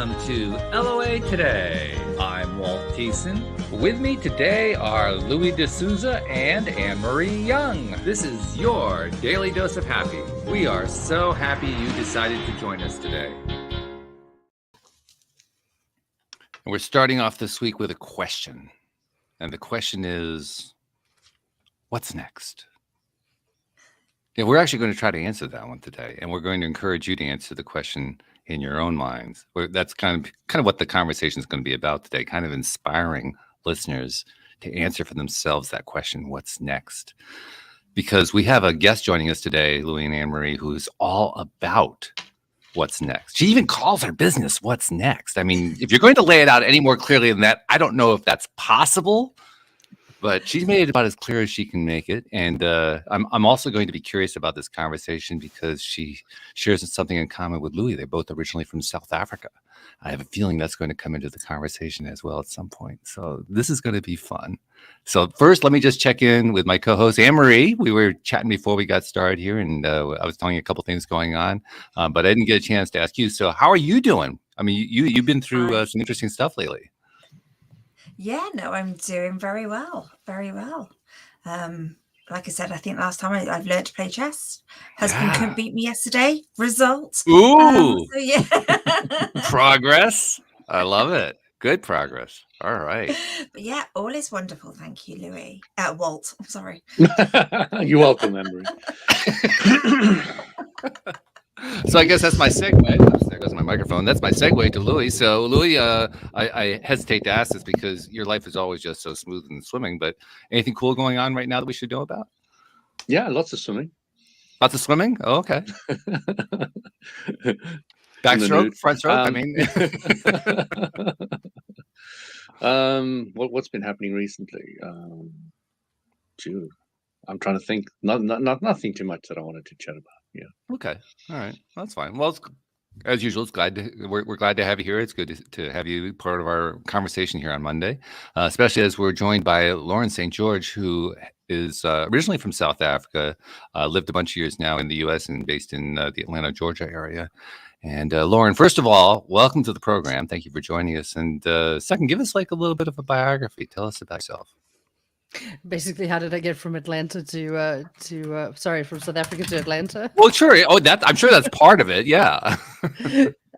Welcome to LOA Today. I'm Walt Thiessen. With me today are Louis D'Souza and Anne-Marie Young. This is your Daily Dose of Happy. We are so happy you decided to join us today. We're starting off this week with a question. And the question is, what's next? Yeah, we're actually going to try to answer that one today. And we're going to encourage you to answer the question in your own minds. That's kind of what the conversation is going to be about today, kind of inspiring listeners to answer for themselves that question, what's next? Because we have a guest joining us today, Louis and Anne-Marie, who's all about what's next. She even calls her business What's Next. I mean, if you're going to lay it out any more clearly than that, I don't know if that's possible. But she's made it about as clear as she can make it. And I'm also going to be curious about this conversation because she shares something in common with Louis. They're both originally from South Africa. I have a feeling that's going to come into the conversation as well at some point. So this is going to be fun. So first, let me just check in with my co-host, Anne-Marie. We were chatting before we got started here, and I was telling you a couple things going on, but I didn't get a chance to ask you. So how are you doing? I mean, you've been through some interesting stuff lately. Yeah, no, I'm doing very well, very well. Like I said, I think last time I've learned to play chess. Husband couldn't beat me yesterday. Result. Ooh, so yeah. Progress. I love it. Good progress. All right. But yeah, all is wonderful. Thank you, Louis. Walt, I'm sorry. You're welcome, Anne-Marie. So I guess that's my segue. There goes my microphone. That's my segue to Louis. So Louis, I hesitate to ask this because your life is always just so smooth and swimming. But anything cool going on right now that we should know about? Yeah, lots of swimming. Lots of swimming? Oh, okay. Backstroke, front stroke. I mean, what's been happening recently? I'm trying to think. Nothing too much that I wanted to chat about. Yeah. Okay. All right. Well, that's fine. Well, as usual, we're glad to have you here. It's good to have you part of our conversation here on Monday, especially as we're joined by Lauren St. George, who is originally from South Africa, lived a bunch of years now in the U.S. and based in the Atlanta, Georgia area. And Lauren, first of all, welcome to the program. Thank you for joining us. And second, give us like a little bit of a biography. Tell us about yourself. Basically, how did I get from Atlanta from South Africa to Atlanta? Well, sure. Oh, I'm sure that's part of it. Yeah.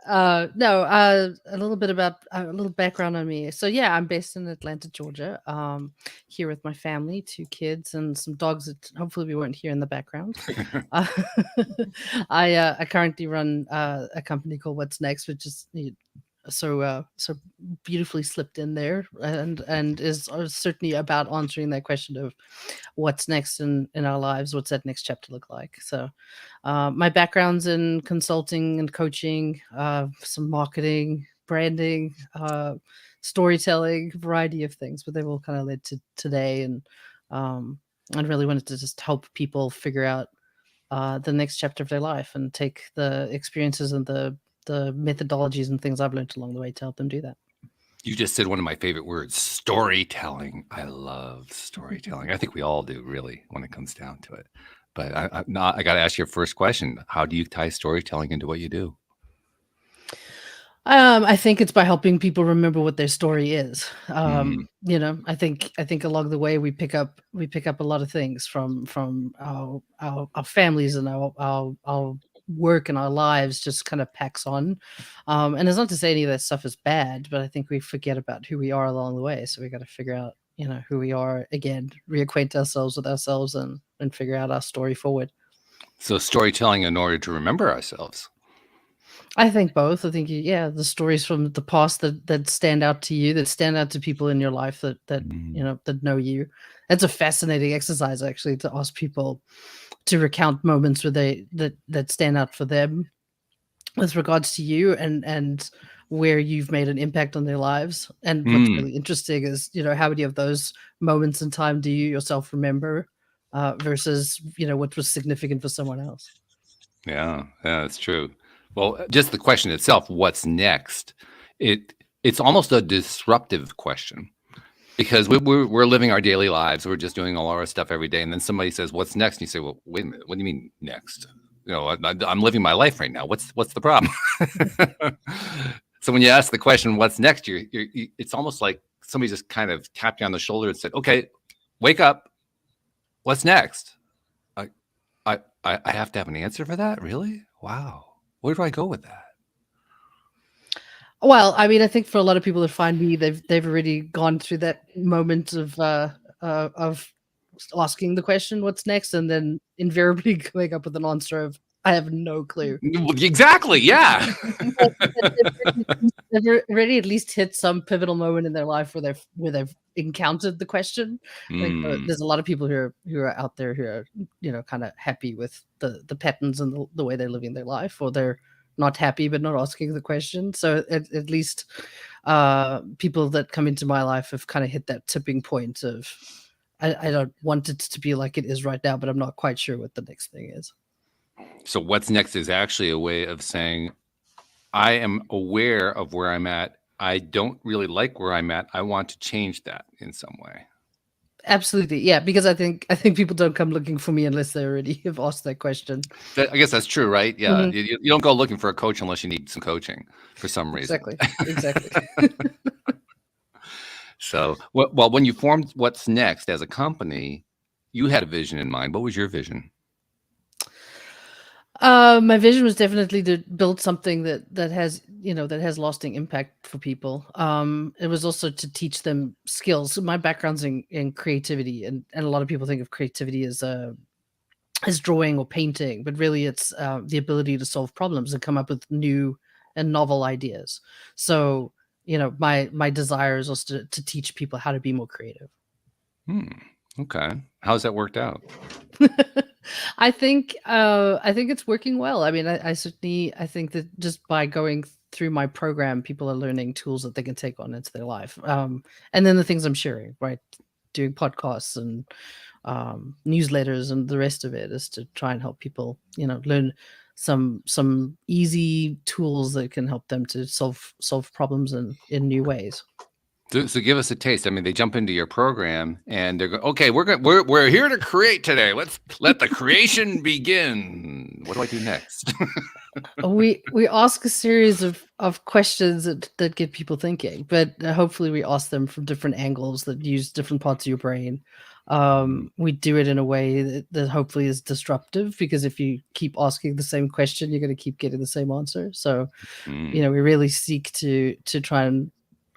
No, a little bit about a little background on me. So yeah, I'm based in Atlanta, Georgia, here with my family, 2 kids and some dogs that hopefully we won't hear in the background. I currently run a company called What's Next, which is so beautifully slipped in there and is certainly about answering that question of what's next in our lives, what's that next chapter look like. So my background's in consulting and coaching, some marketing, branding, storytelling, variety of things, but they've all kind of led to today. And I really wanted to just help people figure out the next chapter of their life and take the experiences and the methodologies and things I've learned along the way to help them do that. You just said one of my favorite words, storytelling. I love storytelling. I think we all do, really, when it comes down to it. But I got to ask your first question. How do you tie storytelling into what you do? I think it's by helping people remember what their story is. You know, I think along the way we pick up a lot of things from our families and our work and our lives just kind of packs on. And it's not to say any of that stuff is bad, but I think we forget about who we are along the way. So we got to figure out, who we are again, reacquaint ourselves with ourselves and figure out our story forward. So storytelling in order to remember ourselves. I think both. I think, the stories from the past that stand out to you, that stand out to people in your life that that know you. It's a fascinating exercise, actually, to ask people to recount moments where that stand out for them with regards to you and where you've made an impact on their lives. And what's really interesting is, how many of those moments in time do you yourself remember versus, what was significant for someone else? Yeah, that's true. Well, just the question itself, what's next? It's almost a disruptive question because we're living our daily lives. We're just doing all our stuff every day. And then somebody says, what's next? And you say, well, wait a minute. What do you mean next? I'm living my life right now. What's the problem? So when you ask the question, "What's next?" It's almost like somebody just kind of tapped you on the shoulder and said, "Okay, wake up. What's next?" I have to have an answer for that. Really? Wow. Where do I go with that? Well, I mean, I think for a lot of people that find me, they've already gone through that moment of asking the question, "What's next?" and then invariably coming up with an answer of, "I have no clue." Exactly. Yeah. They've already at least hit some pivotal moment in their life where they've encountered the question. Like Mm. there's a lot of people who are out there who are kind of happy with the patterns and the way they're living their life, or they're not happy but not asking the question. So at least people that come into my life have kind of hit that tipping point of I don't want it to be like it is right now, but I'm not quite sure what the next thing is. So what's next is actually a way of saying, I am aware of where I'm at. I don't really like where I'm at. I want to change that in some way. Absolutely, yeah. Because I think people don't come looking for me unless they already have asked that question. I guess that's true, right? Yeah. Mhm. You don't go looking for a coach unless you need some coaching for some reason. Exactly. So, well, when you formed What's Next as a company, you had a vision in mind. What was your vision? My vision was definitely to build something that has lasting impact for people. It was also to teach them skills. My background's in creativity, and a lot of people think of creativity as drawing or painting, but really it's the ability to solve problems and come up with new and novel ideas. So my desire is also to teach people how to be more creative. Okay. How's that worked out? I think it's working well. I mean, I certainly think that just by going through my program, people are learning tools that they can take on into their life. And then the things I'm sharing, right, doing podcasts and newsletters and the rest of it is to try and help people, learn some easy tools that can help them to solve problems in new ways. So give us a taste. I mean, they jump into your program and they're going, okay, we're here to create today. Let's let the creation begin. What do I do next? we ask a series of questions that get people thinking, but hopefully we ask them from different angles that use different parts of your brain. We do it in a way that hopefully is disruptive, because if you keep asking the same question, you're going to keep getting the same answer. So, we really seek to try and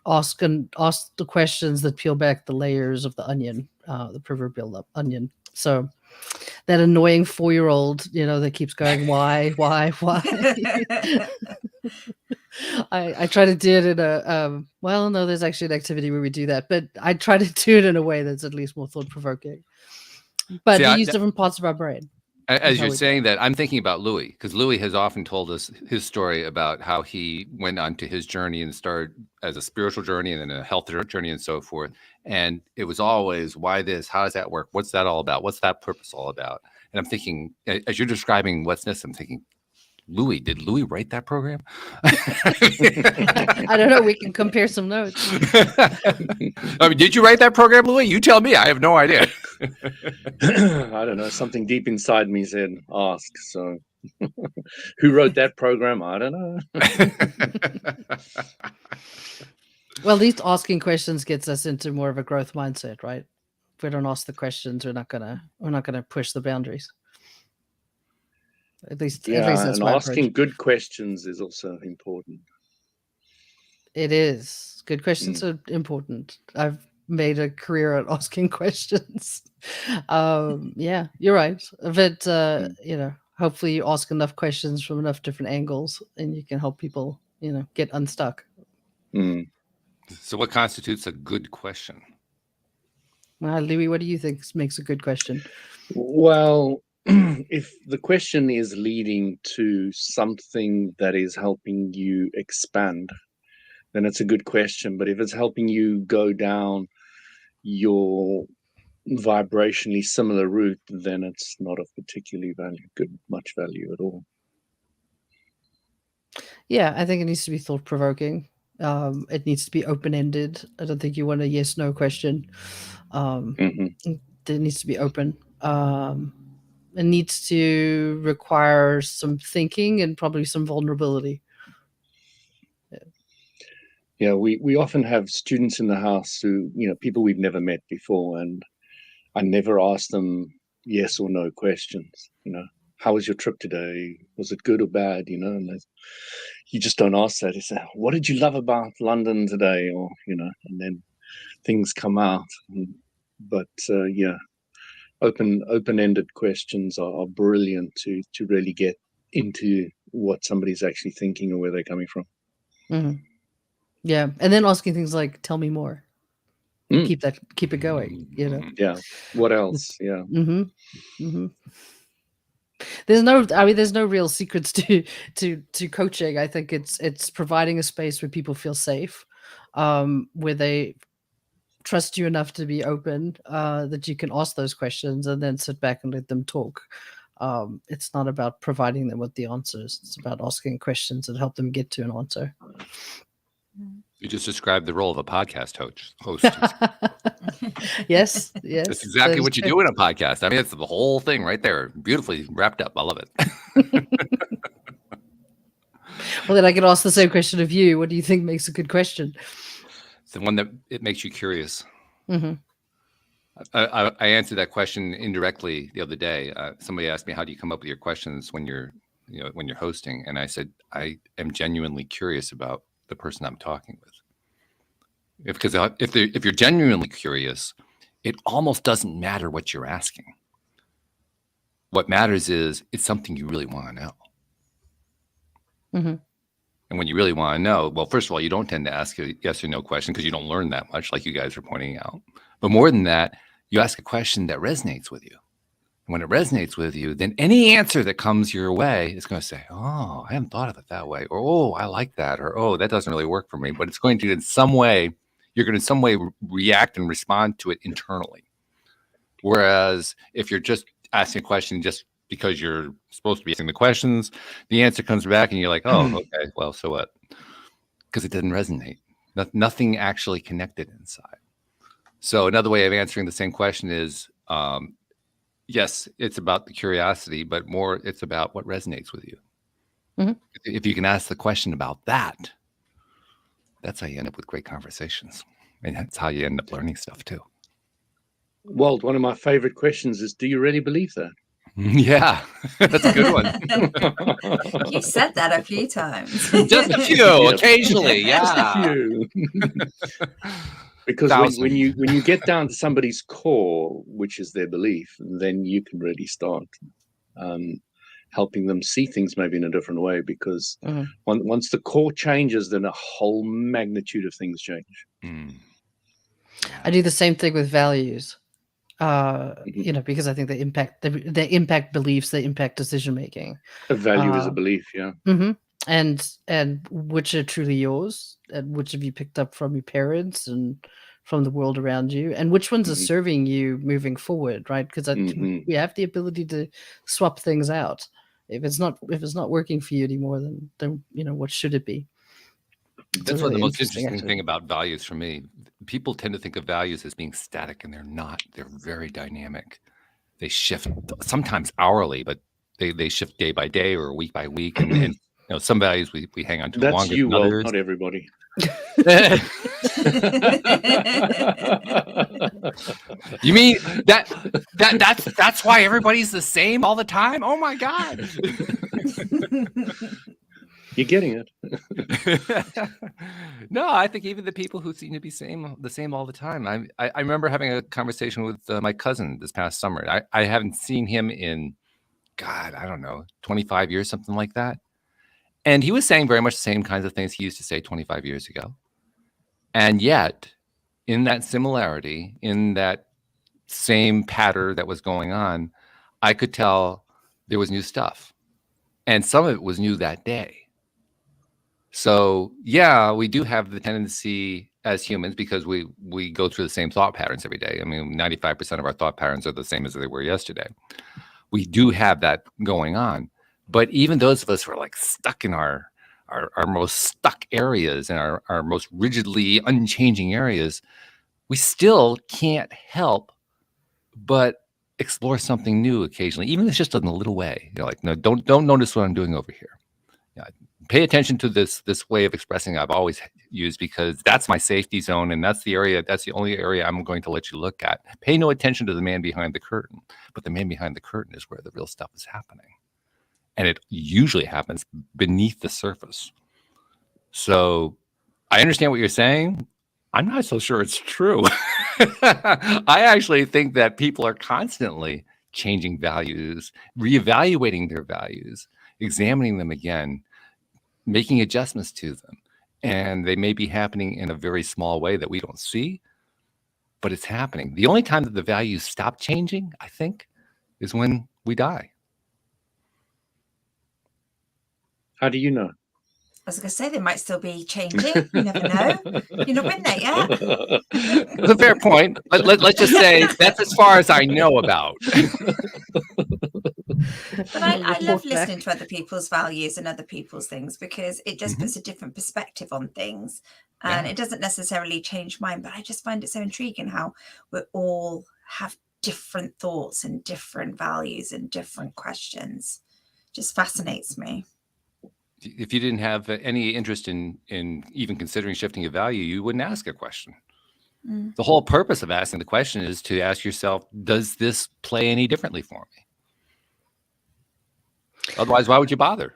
ask the questions that peel back the layers of the onion, the proverbial onion. So that annoying 4-year-old, that keeps going, why? I try to do it in a well, no, there's actually an activity where we do that, but I try to do it in a way that's at least more thought-provoking. But we use different parts of our brain. As you're saying that, I'm thinking about Louis, because Louis has often told us his story about how he went onto his journey and started as a spiritual journey and then a health journey and so forth. And it was always, why this? How does that work? What's that all about? What's that purpose all about? And I'm thinking, as you're describing What's Next, I'm thinking, did Louis write that program? I don't know. We can compare some notes. I mean, did you write that program, Louis? You tell me. I have no idea. I don't know. Something deep inside me said, ask. So who wrote that program? I don't know. Well, at least asking questions gets us into more of a growth mindset, right? If we don't ask the questions, we're not gonna push the boundaries. At least that's and my asking approach. good questions is also important. It is. Good questions are important. I've made a career at asking questions. Yeah, you're right. But hopefully you ask enough questions from enough different angles and you can help people, get unstuck. So what constitutes a good question? Well, Louis, what do you think makes a good question? Well, if the question is leading to something that is helping you expand, then it's a good question. But if it's helping you go down your vibrationally similar route, then it's not of particularly much value at all. Yeah, I think it needs to be thought-provoking. It needs to be open-ended. I don't think you want a yes/no question. It needs to be open. It needs to require some thinking and probably some vulnerability. Yeah, we often have students in the house who, people we've never met before, and I never ask them yes or no questions. How was your trip today? Was it good or bad? And you just don't ask that. You say, what did you love about London today? Or, and then things come out. But yeah, open-ended questions are brilliant to really get into what somebody's actually thinking or where they're coming from. Mhm. Yeah, and then asking things like, "Tell me more." Mm. Keep it going. Yeah. What else? Yeah. Mm-hmm. Mm-hmm. There's no real secrets to coaching. I think it's providing a space where people feel safe, where they trust you enough to be open, that you can ask those questions and then sit back and let them talk. It's not about providing them with the answers. It's about asking questions and help them get to an answer. You just described the role of a podcast host. Yes. That's exactly what you do in a podcast. I mean, it's the whole thing right there. Beautifully wrapped up. I love it. Well, then I can ask the same question of you. What do you think makes a good question? It's the one that it makes you curious. Mm-hmm. I answered that question indirectly the other day. Somebody asked me, how do you come up with your questions when you're hosting? And I said, I am genuinely curious about the person I'm talking with. Because if you're genuinely curious, it almost doesn't matter what you're asking. What matters is it's something you really want to know. Mm-hmm. And when you really want to know, well, first of all, you don't tend to ask a yes or no question because you don't learn that much, like you guys were pointing out. But more than that, you ask a question that resonates with you. And when it resonates with you, then any answer that comes your way is going to say, oh, I hadn't thought of it that way. Or, oh, I like that. Or, oh, that doesn't really work for me. But it's going to, in some way, you're going to in some way react and respond to it internally. Whereas if you're just asking a question just because you're supposed to be asking the questions, the answer comes back and you're like, oh, okay, well, so what? Because it didn't resonate. Nothing actually connected inside. So another way of answering the same question is, yes, it's about the curiosity, but more it's about what resonates with you. Mm-hmm. If you can ask the question about that, that's how you end up with great conversations. And that's how you end up learning stuff too. Walt, one of my favorite questions is, do you really believe that? Yeah, that's a good one. You said that a few times. Just a few, occasionally, yeah. Just a few. Because when you get down to somebody's core, which is their belief, then you can really start helping them see things maybe in a different way. Because once the core changes, then a whole magnitude of things change. I do the same thing with values. Because I think they impact beliefs, they impact decision making. A value is a belief, yeah. Mm-hmm. And which are truly yours, and which have you picked up from your parents and from the world around you, and which ones are serving you moving forward, right? Because we have the ability to swap things out. If it's not working for you anymore, then what should it be? That's really the most interesting thing about values for me. People tend to think of values as being static, and they're not. They're very dynamic. They shift sometimes hourly, but they shift day by day or week by week. And some values we hang on to longer than others. Not everybody. You mean that's why everybody's the same all the time? Oh my God. You're getting it. No, I think even the people who seem to be the same all the time. I remember having a conversation with my cousin this past summer. I haven't seen him in, God, I don't know, 25 years, something like that. And he was saying very much the same kinds of things he used to say 25 years ago. And yet, in that similarity, in that same pattern that was going on, I could tell there was new stuff. And some of it was new that day. So, yeah, we do have the tendency as humans, because we go through the same thought patterns every day. I mean, 95% of our thought patterns are the same as they were yesterday. We do have that going on. But even those of us who are like stuck in our most stuck areas and our most rigidly unchanging areas, we still can't help but explore something new occasionally, even if it's just in a little way. Like, no, don't notice what I'm doing over here. Yeah, pay attention to this way of expressing I've always used, because that's my safety zone, and that's the only area I'm going to let you look at. Pay no attention to the man behind the curtain, but the man behind the curtain is where the real stuff is happening, and it usually happens beneath the surface. So I understand what you're saying. I'm not so sure it's true. I actually think that people are constantly changing values, reevaluating their values, examining them again, making adjustments to them. And they may be happening in a very small way that we don't see, but it's happening. The only time that the values stop changing, I think, is when we die. How do you know? I was going to say they might still be changing. You never know. You're not in there yet. It's a fair point. Let's just say that's as far as I know about. But I love listening to other people's values and other people's things, because it just puts a different perspective on things. And it doesn't necessarily change mine, but I just find it so intriguing how we all have different thoughts and different values and different questions. Just fascinates me. If you didn't have any interest in even considering shifting a value, you wouldn't ask a question. The whole purpose of asking the question is to ask yourself, does this play any differently for me? Otherwise, why would you bother?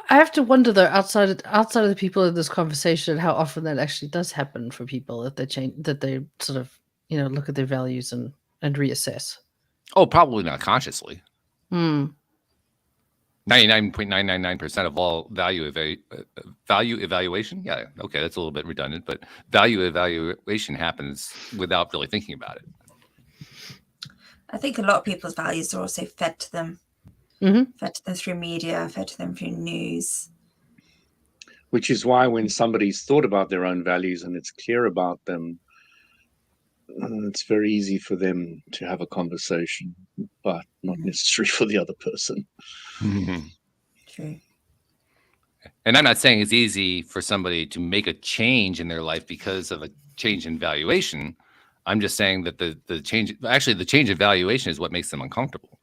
I have to wonder though, outside of the people in this conversation, how often that actually does happen for people, that they change, that they sort of, look at their values and reassess. Oh, probably not consciously. Hmm. 99.999% of all value evaluation. Yeah, okay, that's a little bit redundant, but value evaluation happens without really thinking about it. I think a lot of people's values are also fed to them. Fed to them through media, fed to them through news. Which is why when somebody's thought about their own values and it's clear about them, it's very easy for them to have a conversation, but not necessary for the other person. True. And I'm not saying it's easy for somebody to make a change in their life because of a change in valuation. I'm just saying that the change in valuation is what makes them uncomfortable.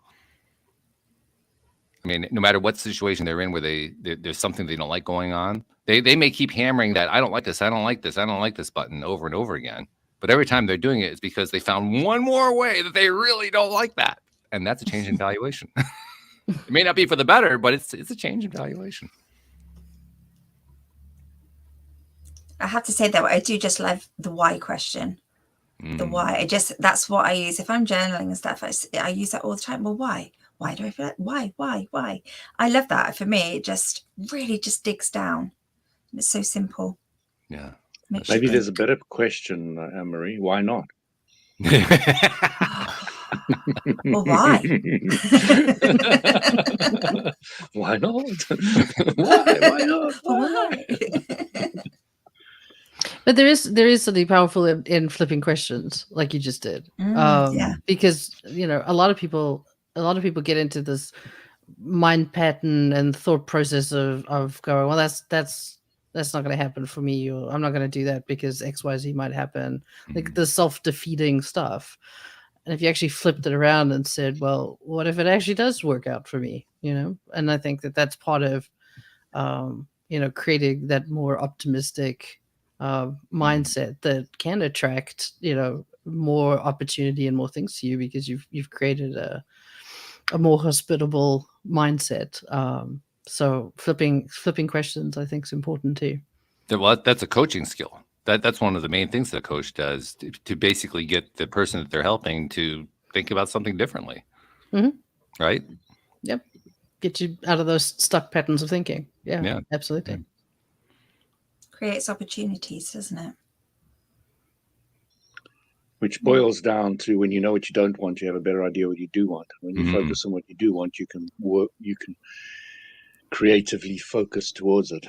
I mean, no matter what situation they're in where there's something they don't like going on, they may keep hammering that I don't like this, I don't like this, I don't like this button over and over again. But every time they're doing it, it's because they found one more way that they really don't like that. And that's a change in valuation. It may not be for the better, but it's a change in valuation. I have to say though, I do just love the why question. The why. That's what I use. If I'm journaling and stuff, I use that all the time. Well, why? Why do I feel like why? I love that. For me, it just really just digs down. And it's so simple. Yeah. Maybe there's a better question, Anne-Marie. Why not? Well, why? Why not? Why not? Why? But there is something powerful in flipping questions, like you just did. Yeah. Because a lot of people get into this mind pattern and thought process of going, well, that's not going to happen for me, or I'm not going to do that because XYZ might happen. Like the self-defeating stuff. And if you actually flipped it around and said, well, what if it actually does work out for me? And I think that's part of creating that more optimistic mindset that can attract more opportunity and more things to you, because you've created a more hospitable mindset. So flipping questions, I think, is important too. Well, that's a coaching skill. That's one of the main things that a coach does to basically get the person that they're helping to think about something differently. Right? Yep. Get you out of those stuck patterns of thinking. Yeah. Absolutely. Yeah. Creates opportunities, doesn't it? Which boils down to, when you know what you don't want, you have a better idea what you do want. When you focus on what you do want, you can creatively focus towards it.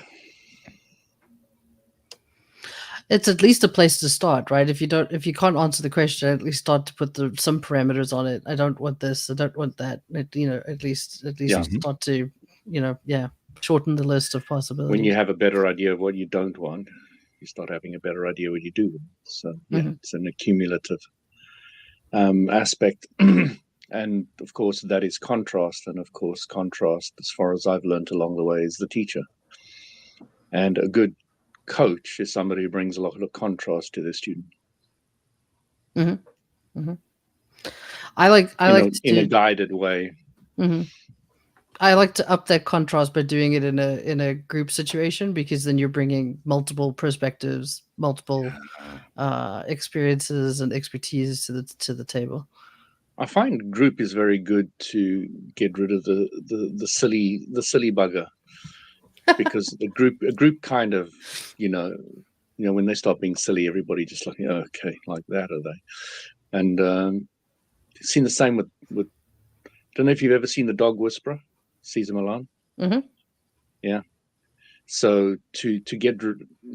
It's at least a place to start, right? If you can't answer the question, at least start to put some parameters on it. I don't want this. I don't want that. At least start to, shorten the list of possibilities. When you have a better idea of what you don't want, you start having a better idea what you do want. So it's an accumulative aspect. And of course, that is contrast. And of course, contrast, as far as I've learned along the way, is the teacher. And a good coach is somebody who brings a lot of contrast to their student. I like to in do a guided way. I like to up that contrast by doing it in a group situation, because then you're bringing multiple perspectives, multiple experiences and expertise to the table. I find group is very good to get rid of the silly bugger, because a group kind of, when they start being silly, everybody just like, oh, okay, like that, are they? And seen the same with don't know if you've ever seen The Dog Whisperer, Cesar Millan. Yeah. So to get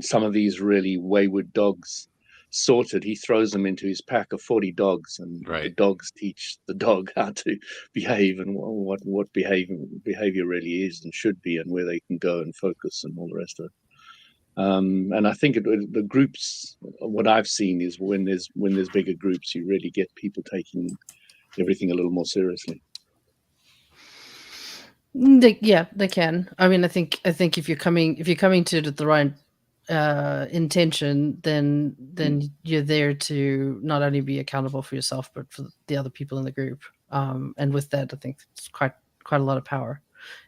some of these really wayward dogs sorted, he throws them into his pack of 40 dogs, and the dogs teach the dog how to behave and what behavior really is and should be, and where they can go and focus and all the rest of it. And I think the groups, what I've seen is when there's bigger groups, you really get people taking everything a little more seriously. They can. I mean, I think if you're coming to it at the right intention, then you're there to not only be accountable for yourself, but for the other people in the group. And with that, I think it's quite a lot of power.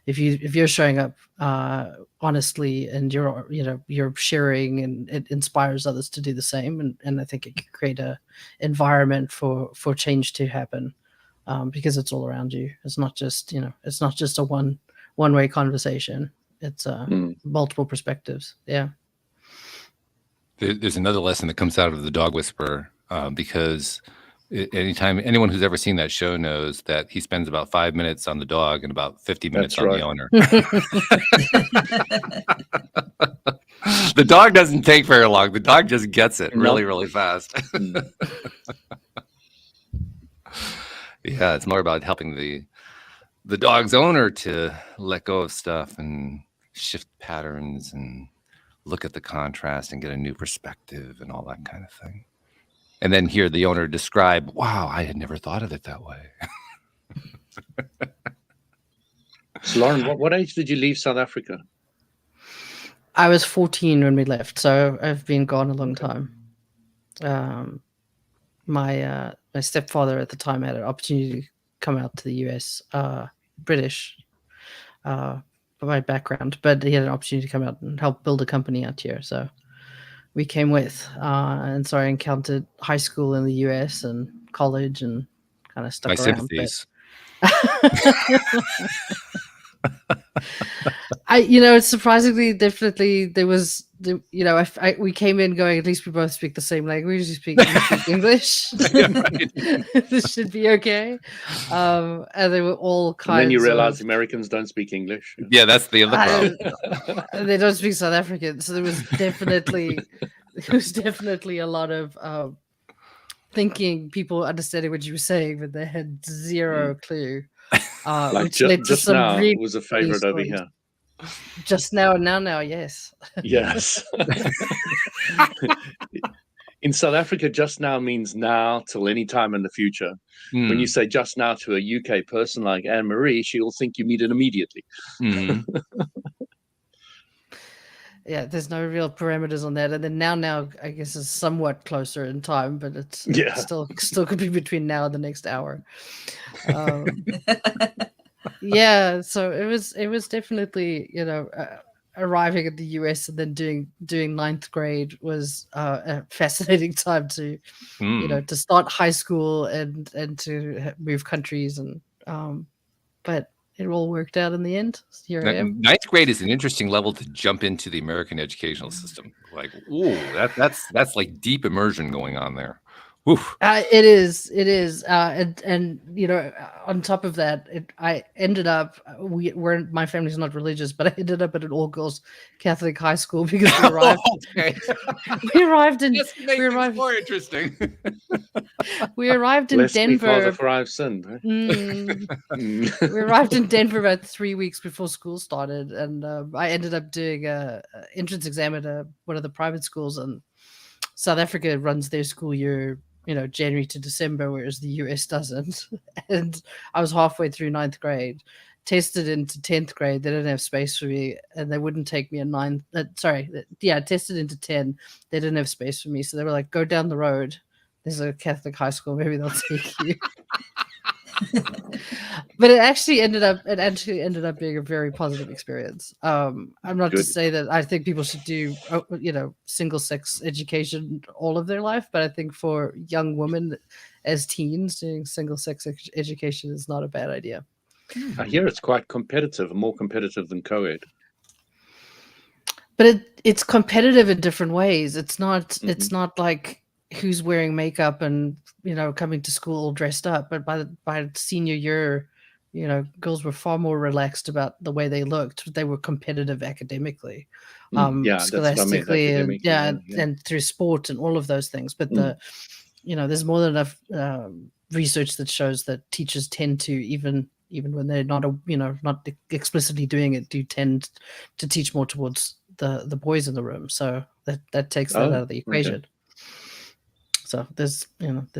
If you're showing up honestly, and you're sharing, and it inspires others to do the same, and I think it can create a environment for change to happen. Because it's all around you. It's not just a one-way conversation. It's multiple perspectives. Yeah. There's another lesson that comes out of The Dog Whisperer, because anyone who's ever seen that show knows that he spends about 5 minutes on the dog and about 50 minutes on the owner. The dog doesn't take very long. The dog just gets it really, really fast. Yeah, it's more about helping the dog's owner to let go of stuff and shift patterns and look at the contrast and get a new perspective and all that kind of thing. And then hear the owner describe, wow, I had never thought of it that way. So Lauren, what age did you leave South Africa? I was 14 when we left, so I've been gone a long time. My stepfather at the time had an opportunity to come out to the US, British by my background, but he had an opportunity to come out and help build a company out here. So we came with, and so I encountered high school in the US and college, and kind of stuck My around. sympathies. It's surprisingly, definitely there was, we came in going, at least we both speak the same language. We speak English. This should be okay. And they were all kinds. And then you realize Americans don't speak English. Yeah, that's the other problem. They don't speak South African, so there was definitely a lot of thinking people understanding what you were saying, but they had zero clue. Like just now was a favorite over here. Just now, yes. Yes. In South Africa, just now means now till any time in the future. When you say just now to a UK person like Anne Marie, she'll think you mean it immediately. Yeah, there's no real parameters on that. And then now I guess is somewhat closer in time, but it's still could be between now and the next hour. Yeah, so it was definitely, arriving at the US and then doing ninth grade was a fascinating time to, to start high school and to move countries, and but it all worked out in the end. Here I am. Ninth grade is an interesting level to jump into the American educational system. Like, ooh, that's like deep immersion going on there. It is, and on top of that, I ended up my family's not religious, but I ended up at an all-girls Catholic high school because we arrived. We arrived more interesting. We arrived in Denver. Father, for I've sinned. Right? We arrived in Denver about 3 weeks before school started, and I ended up doing a entrance exam at one of the private schools, and South Africa runs their school year, January to December, whereas the US doesn't. And I was halfway through ninth grade, tested into 10th grade. They didn't have space for me, and they wouldn't take me in ninth. Tested into 10. They didn't have space for me, so they were like, "Go down the road. There's a Catholic high school. Maybe they'll take you." But it actually ended up being a very positive experience. I'm not to Good. say that I think people should do single sex education all of their life, but I think for young women as teens, doing single sex education is not a bad idea. I hear it's quite competitive, more competitive than co-ed. But it's competitive in different ways. It's not like who's wearing makeup and coming to school all dressed up. But by senior year, girls were far more relaxed about the way they looked. They were competitive academically, That's what I meant, scholastically, academically, and through sport and all of those things. But there's more than enough research that shows that teachers tend to, even when they're not not explicitly doing it, do tend to teach more towards the boys in the room. So that takes that out of the equation. Okay. So there's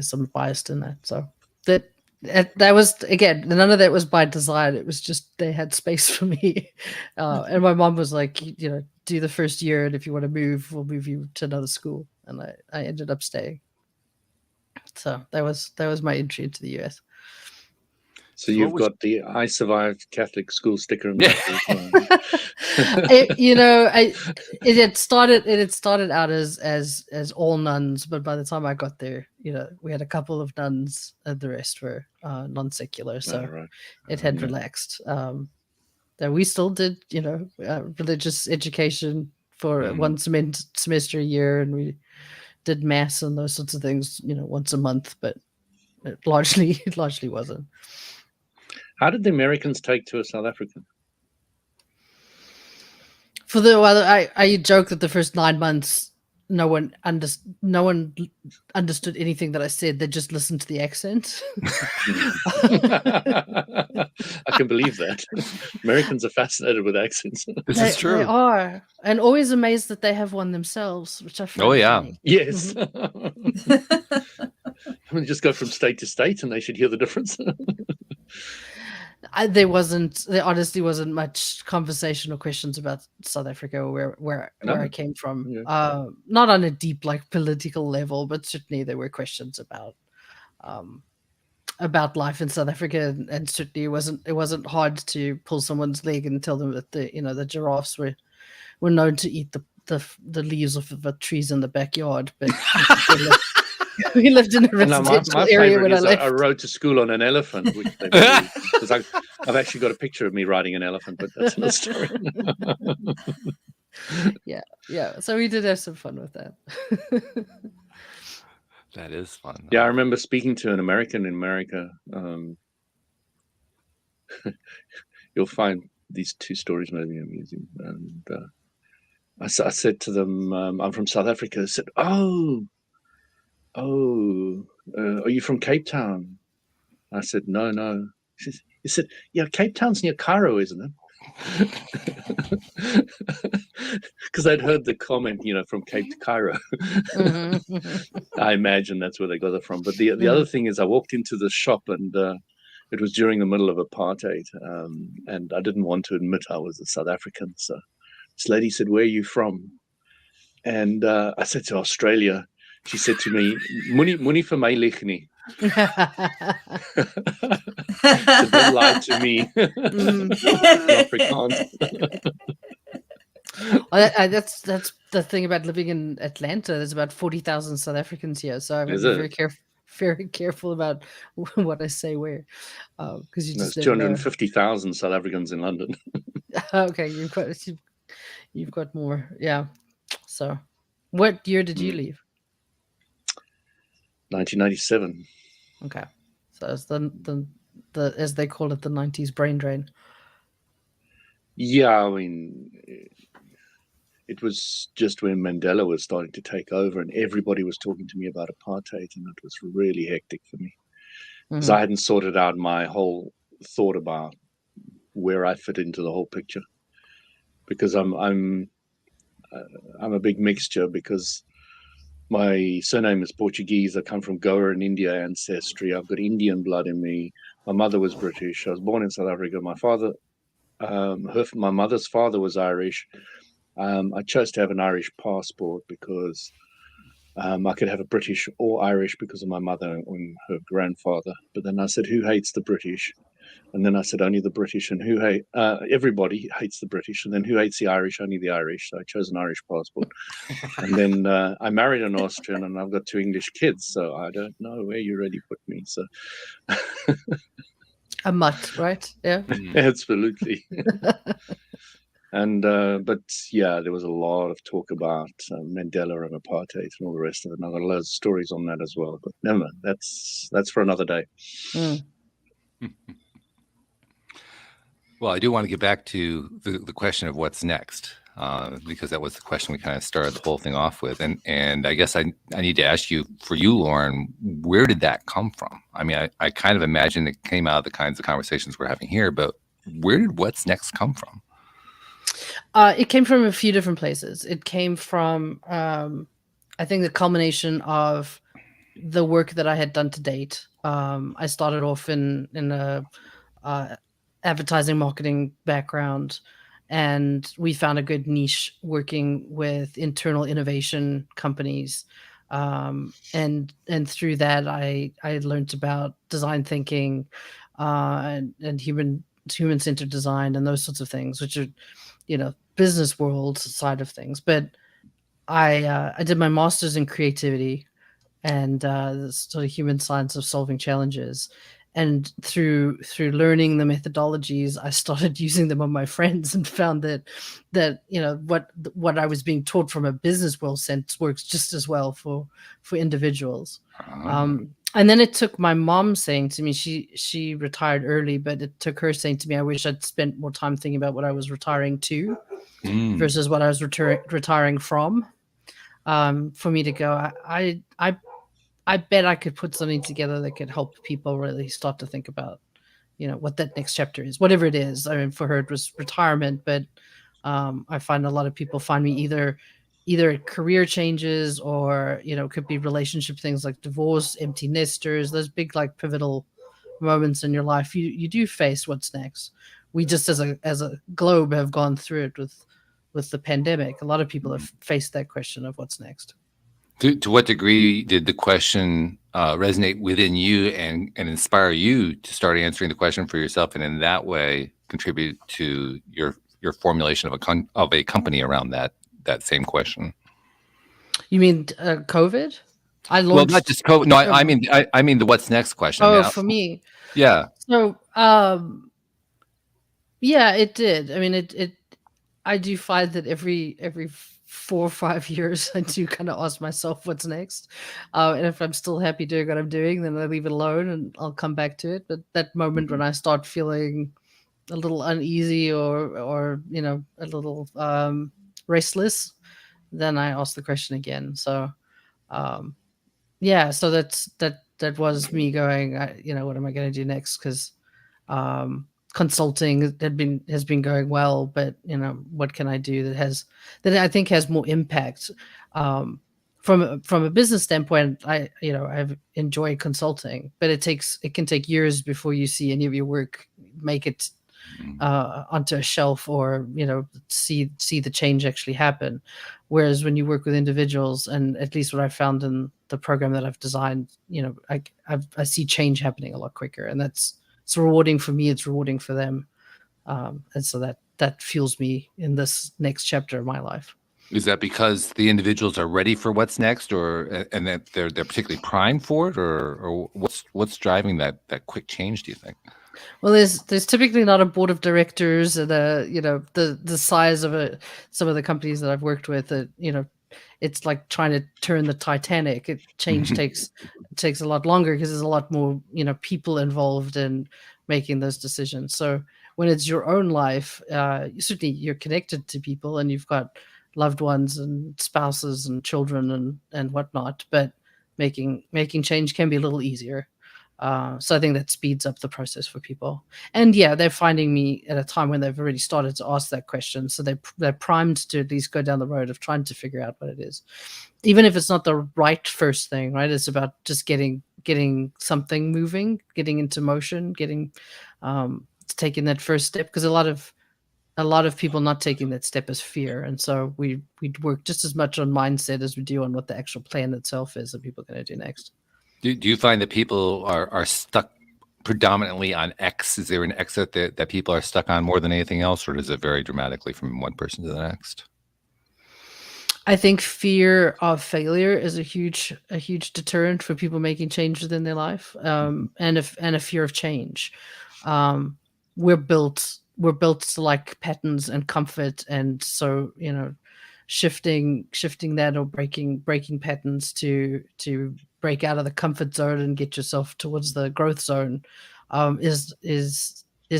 some bias in that. So that was, again, none of that was by design. It was just they had space for me, and my mom was like, do the first year, and if you want to move, we'll move you to another school. And I ended up staying. So that was my entry into the US. So you've got the "I survived Catholic school" sticker in the It had started out as all nuns, but by the time I got there, we had a couple of nuns, and the rest were non-secular. So it had relaxed. That we still did, religious education for one semester a year, and we did mass and those sorts of things, once a month, but it largely wasn't. How did the Americans take to a South African? I joke that the first 9 months, no one understood anything that I said. They just listened to the accent. I can believe that. Americans are fascinated with accents. This is true. They are, and always amazed that they have one themselves, which I find funny. Yes. We just go from state to state, and they should hear the difference. There honestly wasn't much conversation or questions about South Africa or where I came from. Yeah. Not on a deep political level, but certainly there were questions about life in South Africa, and certainly it wasn't hard to pull someone's leg and tell them that the giraffes were known to eat the leaves of the trees in the backyard, but we lived in a residential area when I left. I rode to school on an elephant, which they believe, because I've actually got a picture of me riding an elephant, but that's another story. Yeah. So we did have some fun with that. That is fun. Yeah, I remember speaking to an American in America. You'll find these two stories maybe amusing. And I said to them, I'm from South Africa. I said, are you from Cape Town? I said, no. He said, yeah, Cape Town's near Cairo, isn't it? Because I'd heard the comment, from Cape to Cairo. I imagine that's where they got it from. But the other thing is, I walked into the shop, and it was during the middle of apartheid, and I didn't want to admit I was a South African. So this lady said, "Where are you from?" And I said, "To Australia." She said to me, "Moenie vir my lieg nie." So don't lie to me. That's the thing about living in Atlanta. There's about 40,000 South Africans here, so I'm very careful about what I say where, because there's 250,000 South Africans in London. Okay, you've got more, yeah. So, what year did you leave? 1997. Okay, so it's the as they call it, the 90s brain drain. Yeah, I mean, it was just when Mandela was starting to take over, and everybody was talking to me about apartheid, and it was really hectic for me because I hadn't sorted out my whole thought about where I fit into the whole picture. Because I'm a big mixture, because my surname is Portuguese. I come from Goa in India ancestry. I've got Indian blood in me. My mother was British. I was born in South Africa. My father, my mother's father was Irish. I chose to have an Irish passport because I could have a British or Irish because of my mother and her grandfather. But then I said, who hates the British? And then I said, only the British. And everybody hates the British. And then who hates the Irish? Only the Irish. So I chose an Irish passport. And then I married an Austrian, and I've got 2 English kids. So I don't know where you really put me. So A mutt, right? Yeah. absolutely. And but yeah, there was a lot of talk about Mandela and apartheid and all the rest of it. And I've got loads of stories on that as well. But never mind, that's for another day. Mm. Well, I do want to get back to the question of what's next, because that was the question we kind of started the whole thing off with. And I guess I need to ask you, for you, Lauren, where did that come from? I mean, I kind of imagine it came out of the kinds of conversations we're having here, but where did what's next come from? It came from a few different places. It came from, I think, the culmination of the work that I had done to date. I started off in a advertising marketing background, and we found a good niche working with internal innovation companies. And through that, I learned about design thinking and human-centered design and those sorts of things, which are, business world side of things. But I did my master's in creativity and the sort of human science of solving challenges. And through learning the methodologies, I started using them on my friends and found that what I was being taught from a business world sense works just as well for individuals. And then it took my mom saying to me, she retired early, but it took her saying to me, I wish I'd spent more time thinking about what I was retiring to versus what I was retiring from. For me to go, I bet I could put something together that could help people really start to think about, what that next chapter is, whatever it is. I mean, for her, it was retirement, but I find a lot of people find me either career changes or, could be relationship things like divorce, empty nesters, those big, like, pivotal moments in your life. You do face what's next. We just as a globe have gone through it with the pandemic. A lot of people have faced that question of what's next. To what degree did the question resonate within you and inspire you to start answering the question for yourself, and in that way contribute to your formulation of a company around that same question? You mean COVID? Well, not just COVID. No, I mean the what's next question. Oh, for me. Yeah. So, yeah, it did. I mean, I do find that every 4 or 5 years, I do kind of ask myself what's next. And if I'm still happy doing what I'm doing, then I leave it alone and I'll come back to it. But that moment when I start feeling a little uneasy or a little restless, then I ask the question again. So, yeah, so that was me going, what am I going to do next? Because consulting has been going well, but what can I do that I think has more impact? From a business standpoint, I've enjoyed consulting, but it can take years before you see any of your work make it onto a shelf or see the change actually happen. Whereas when you work with individuals, and at least what I found in the program that I've designed, I see change happening a lot quicker, and it's rewarding for me. It's rewarding for them, and so that fuels me in this next chapter of my life. Is that because the individuals are ready for what's next, and that they're particularly primed for it, or what's driving that quick change, do you think? Well, there's typically not a board of directors and the size of some of the companies that I've worked with. It's like trying to turn the Titanic. Change takes a lot longer because there's a lot more people involved in making those decisions. So when it's your own life, certainly you're connected to people and you've got loved ones and spouses and children and whatnot. But making change can be a little easier. So I think that speeds up the process for people. And yeah, they're finding me at a time when they've already started to ask that question. So they're primed to at least go down the road of trying to figure out what it is. Even if it's not the right first thing, right? It's about just getting getting something moving, getting into motion, getting taking that first step. Because a lot of people not taking that step is fear, and so we work just as much on mindset as we do on what the actual plan itself is that people are going to do next. Do you find that people are stuck predominantly on X? Is there an X that people are stuck on more than anything else, or does it vary dramatically from one person to the next? I think fear of failure is a huge deterrent for people making change within their life, and a fear of change. We're built to like patterns and comfort, and so shifting that or breaking patterns to break out of the comfort zone and get yourself towards the growth zone is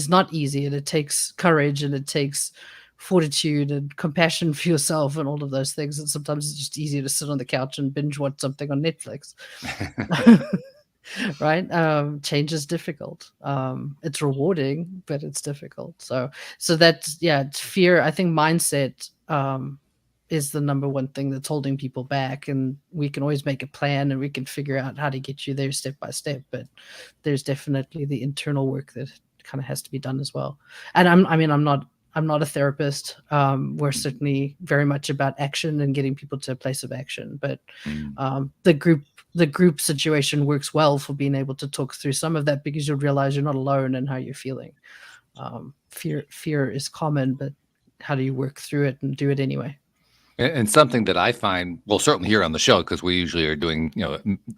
not easy, and it takes courage, and it takes fortitude and compassion for yourself and all of those things. And sometimes it's just easier to sit on the couch and binge watch something on Netflix. Right? Change is difficult. It's rewarding, but it's difficult. So that's, it's fear. I think mindset is the number one thing that's holding people back, and we can always make a plan and we can figure out how to get you there step by step, but there's definitely the internal work that kind of has to be done as well. And I'm not a therapist. We're certainly very much about action and getting people to a place of action, but the group situation works well for being able to talk through some of that, because you'll realize you're not alone in how you're feeling. Fear is common, but how do you work through it and do it anyway? And something that I find, well, certainly here on the show, because we usually are doing,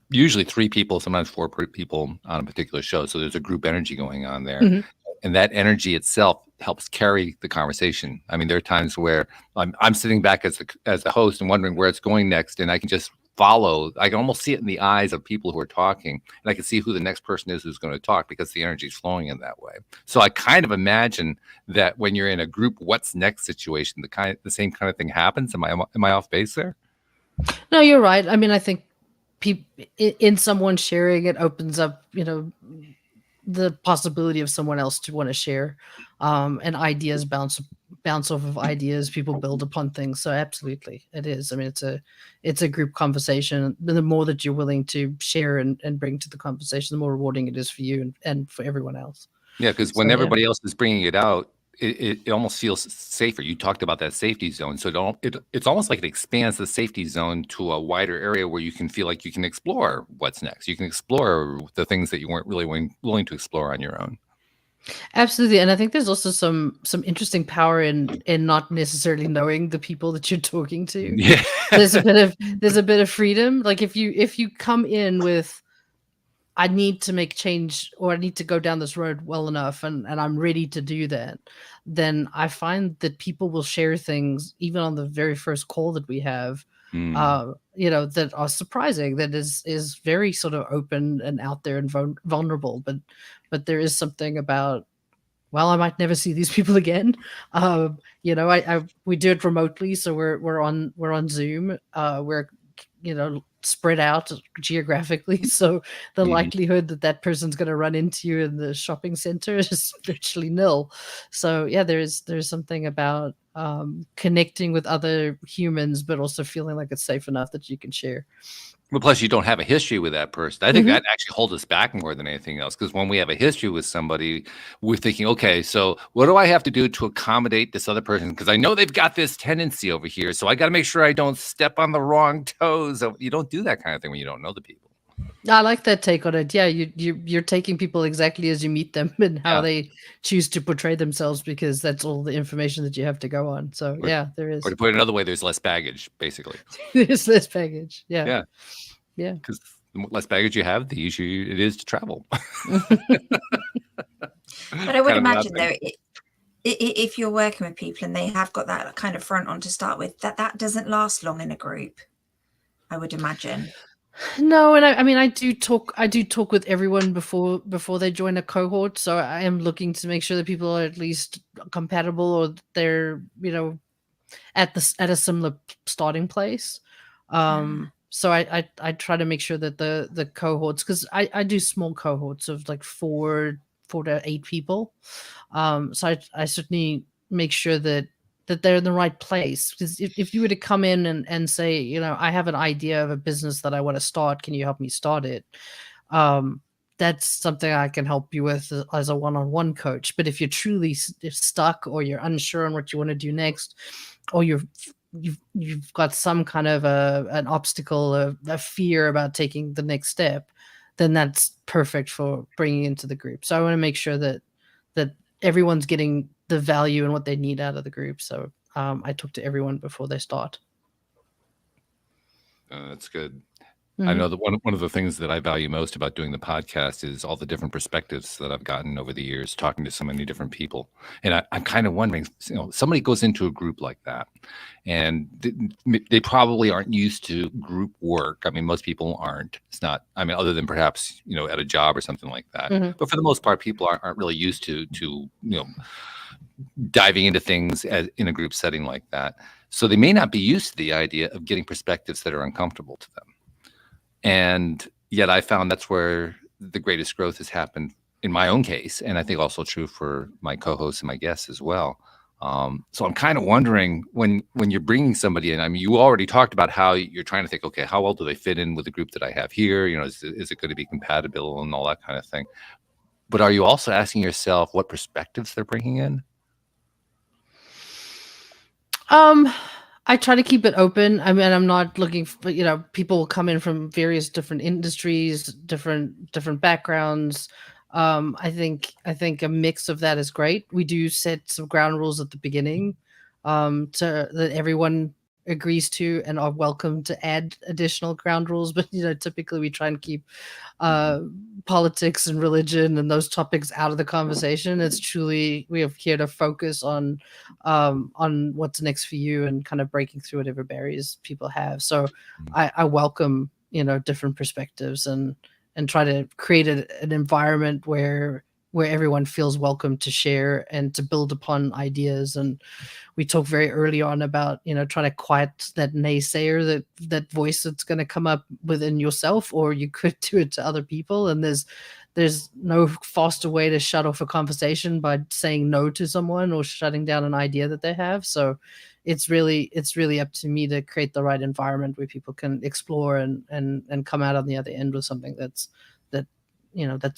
usually 3 people, sometimes 4 people on a particular show. So there's a group energy going on there. Mm-hmm. And that energy itself helps carry the conversation. I mean, there are times where I'm sitting back as the host and wondering where it's going next, and I can just follow. I can almost see it in the eyes of people who are talking, and I can see who the next person is who's going to talk, because the energy is flowing in that way. So I kind of imagine that when you're in a group what's next situation, the same kind of thing happens. Am I off base there? No, you're right. I mean, I think in someone sharing, it opens up, the possibility of someone else to want to share, and ideas bounce off of ideas. People build upon things. So absolutely, it is. I mean, it's a group conversation. The more that you're willing to share and bring to the conversation, the more rewarding it is for you and for everyone else. Yeah, because when everybody else is bringing it out, it almost feels safer. You talked about that safety zone. So it's almost like it expands the safety zone to a wider area where you can feel like you can explore what's next. You can explore the things that you weren't really willing to explore on your own. Absolutely. And I think there's also some interesting power in not necessarily knowing the people that you're talking to. Yeah. There's a bit of freedom. Like if you come in with, I need to make change, or I need to go down this road well enough, and I'm ready to do that, then I find that people will share things even on the very first call that we have, that are surprising, that is very sort of open and out there and vulnerable. But there is something about, well, I might never see these people again. We do it remotely, so we're on Zoom. We're spread out geographically, so the likelihood that person's going to run into you in the shopping center is virtually nil. So yeah, there's something about connecting with other humans, but also feeling like it's safe enough that you can share. Well, plus you don't have a history with that person. I think that actually holds us back more than anything else, because when we have a history with somebody, we're thinking, okay, so what do I have to do to accommodate this other person? Because I know they've got this tendency over here, so I got to make sure I don't step on the wrong toes. You don't do that kind of thing when you don't know the people. I like that take on it. Yeah, you're taking people exactly as you meet them and how they choose to portray themselves, because that's all the information that you have to go on. So there is. Or to put it another way, there's less baggage, basically. There's less baggage. Yeah. Because the less baggage you have, the easier it is to travel. But I would imagine, though, if you're working with people and they have got that kind of front on to start with, that doesn't last long in a group, I would imagine. No, and I do talk with everyone before they join a cohort. So I am looking to make sure that people are at least compatible, or they're at a similar starting place. So I try to make sure that the cohorts, because I do small cohorts of like 4 to 8 people. So I certainly make sure that they're in the right place. Because if you were to come in and say, I have an idea of a business that I want to start, can you help me start it? that's something I can help you with as a one-on-one coach. But if you're truly stuck, or you're unsure on what you want to do next, or you've got some kind of an obstacle, a fear about taking the next step, then that's perfect for bringing into the group. So I want to make sure that everyone's getting the value and what they need out of the group. So I talk to everyone before they start. That's good. Mm-hmm. I know that one of the things that I value most about doing the podcast is all the different perspectives that I've gotten over the years, talking to so many different people. And I'm kind of wondering, somebody goes into a group like that, and they probably aren't used to group work. I mean, most people aren't. It's not. I mean, other than perhaps at a job or something like that. Mm-hmm. But for the most part, people aren't really used to diving into things in a group setting like that. So they may not be used to the idea of getting perspectives that are uncomfortable to them. And yet I found that's where the greatest growth has happened in my own case. And I think also true for my co-hosts and my guests as well. So I'm kind of wondering when you're bringing somebody in, I mean, you already talked about how you're trying to think, okay, how well do they fit in with the group that I have here? Is it going to be compatible and all that kind of thing? But are you also asking yourself what perspectives they're bringing in? I try to keep it open. I mean, I'm not looking for, people come in from various different industries, different backgrounds. I think a mix of that is great. We do set some ground rules at the beginning, that everyone agrees to and are welcome to add additional ground rules. But typically we try and keep politics and religion and those topics out of the conversation. It's truly, we are here to focus on what's next for you and kind of breaking through whatever barriers people have. So I welcome different perspectives and try to create an environment where everyone feels welcome to share and to build upon ideas. And we talk very early on about, trying to quiet that naysayer, that voice that's going to come up within yourself, or you could do it to other people. And there's no faster way to shut off a conversation by saying no to someone or shutting down an idea that they have. So it's really up to me to create the right environment where people can explore and come out on the other end with something that's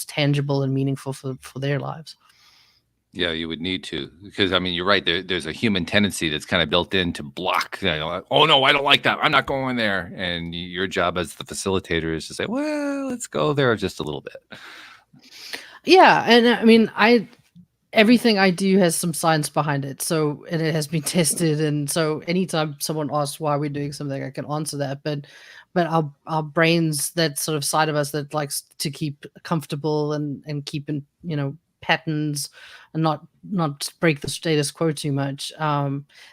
tangible and meaningful for their lives. Yeah, you would need to, because I mean, you're right. There's a human tendency that's kind of built in to block. Oh no, I don't like that. I'm not going there. And your job as the facilitator is to say, well, let's go there just a little bit. Yeah, and I mean, everything I do has some science behind it. So, and it has been tested. And so anytime someone asks why we're doing something, I can answer that. But our brains, that sort of side of us that likes to keep comfortable and keep in, patterns and not break the status quo too much.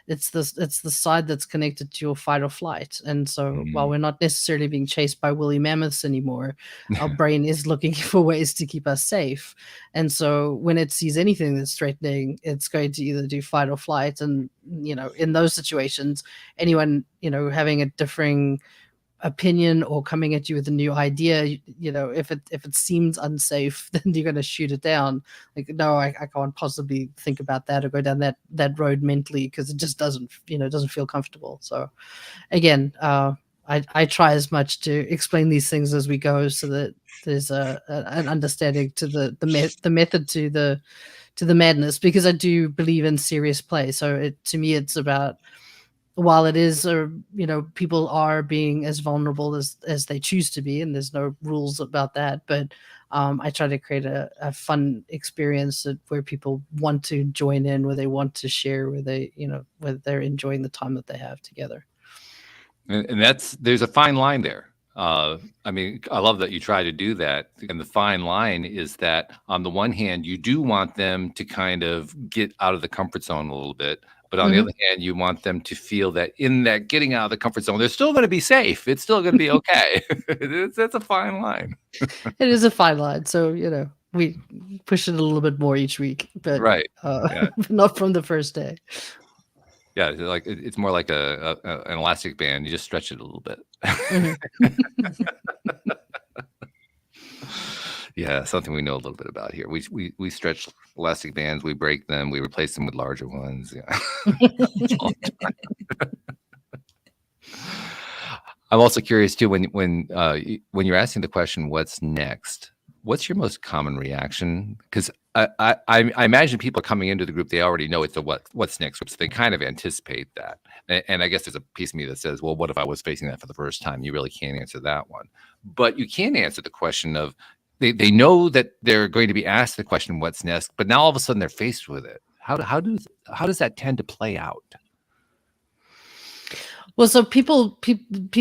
It's the side that's connected to your fight or flight. And so while we're not necessarily being chased by woolly mammoths anymore, our brain is looking for ways to keep us safe. And so when it sees anything that's threatening, it's going to either do fight or flight. And, in those situations, anyone, having a differing opinion or coming at you with a new idea, if it seems unsafe, then you're going to shoot it down. Like, no, I can't possibly think about that or go down that road mentally, because it just doesn't feel comfortable. So again, I try as much to explain these things as we go, so that there's an understanding to the method to the madness, because I do believe in serious play. So to me it's about, while it is, people are being as vulnerable as they choose to be, and there's no rules about that, but I try to create a fun experience where people want to join in, where they want to share, where they're enjoying the time that they have together. And there's a fine line there. I mean, I love that you try to do that. And the fine line is that on the one hand, you do want them to kind of get out of the comfort zone a little bit. But on the other hand, you want them to feel that in that getting out of the comfort zone, they're still going to be safe. It's still going to be okay. That's a fine line. It is a fine line. So, we push it a little bit more each week, but right. Not from the first day. Yeah, like it's more like an elastic band. You just stretch it a little bit. Yeah, something we know a little bit about here. We stretch elastic bands, we break them, we replace them with larger ones. Yeah. I'm also curious too, when you're asking the question, "What's next?" What's your most common reaction? Because I imagine people coming into the group, they already know it's a what's next, so they kind of anticipate that. And I guess there's a piece of me that says, well, what if I was facing that for the first time? You really can't answer that one, but you can answer the question of they know that they're going to be asked the question, "What's next?" But now all of a sudden they're faced with it. How does that tend to play out? Well, so people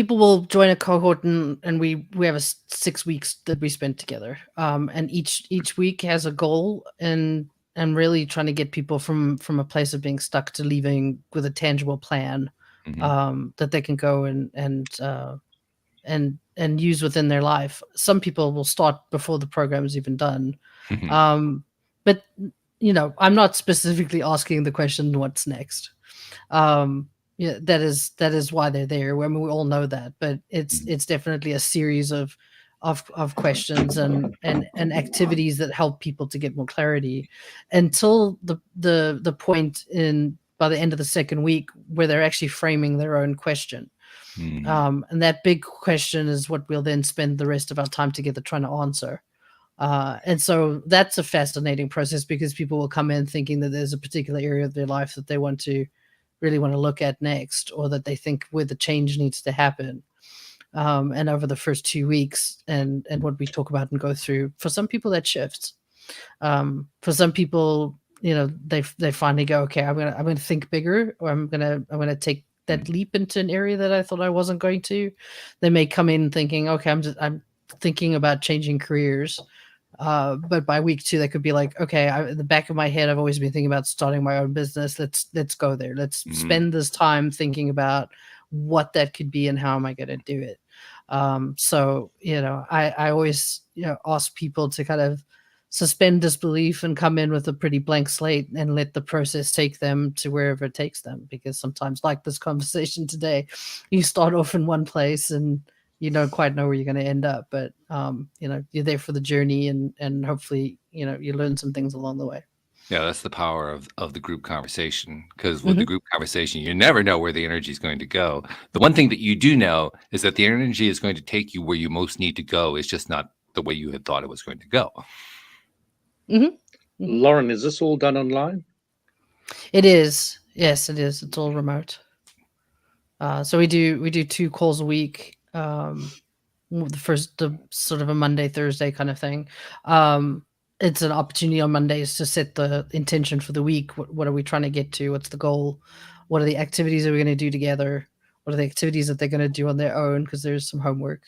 will join a cohort, and we have 6 weeks that we spend together, and each week has a goal, and really trying to get people from a place of being stuck to leaving with a tangible plan, that they can go and use within their life. Some people will start before the program is even done, but I'm not specifically asking the question, "What's next?" Yeah, that is why they're there. I mean, we all know that, but it's definitely a series of questions and activities that help people to get more clarity until the point by the end of the second week where they're actually framing their own question. And that big question is what we'll then spend the rest of our time together trying to answer. And so that's a fascinating process, because people will come in thinking that there's a particular area of their life that they really want to look at next, or that they think where the change needs to happen. And over the first 2 weeks and what we talk about and go through, for some people that shifts. For some people, they finally go, okay, I'm gonna think bigger, or I'm gonna take that leap into an area that I thought I wasn't going to. They may come in thinking, okay, I'm thinking about changing careers. But by week 2, they could be like, okay, in the back of my head, I've always been thinking about starting my own business. Let's go there. Let's spend this time thinking about what that could be and how am I going to do it. So, I always, ask people to kind of suspend disbelief and come in with a pretty blank slate and let the process take them to wherever it takes them. Because sometimes, like this conversation today, you start off in one place and you don't quite know where you're going to end up, but you're there for the journey, and hopefully you learn some things along the way. Yeah, that's the power of the group conversation, because with the group conversation, you never know where the energy is going to go. The one thing that you do know is that the energy is going to take you where you most need to go. It's just not the way you had thought it was going to go. Lauren, is this all done online? It is. Yes, it is. It's all remote. So we do 2 calls a week. The sort of a Monday, Thursday kind of thing. It's an opportunity on Mondays to set the intention for the week. What are we trying to get to? What's the goal? What are the activities that we're going to do together? What are the activities that they're going to do on their own? Because there's some homework.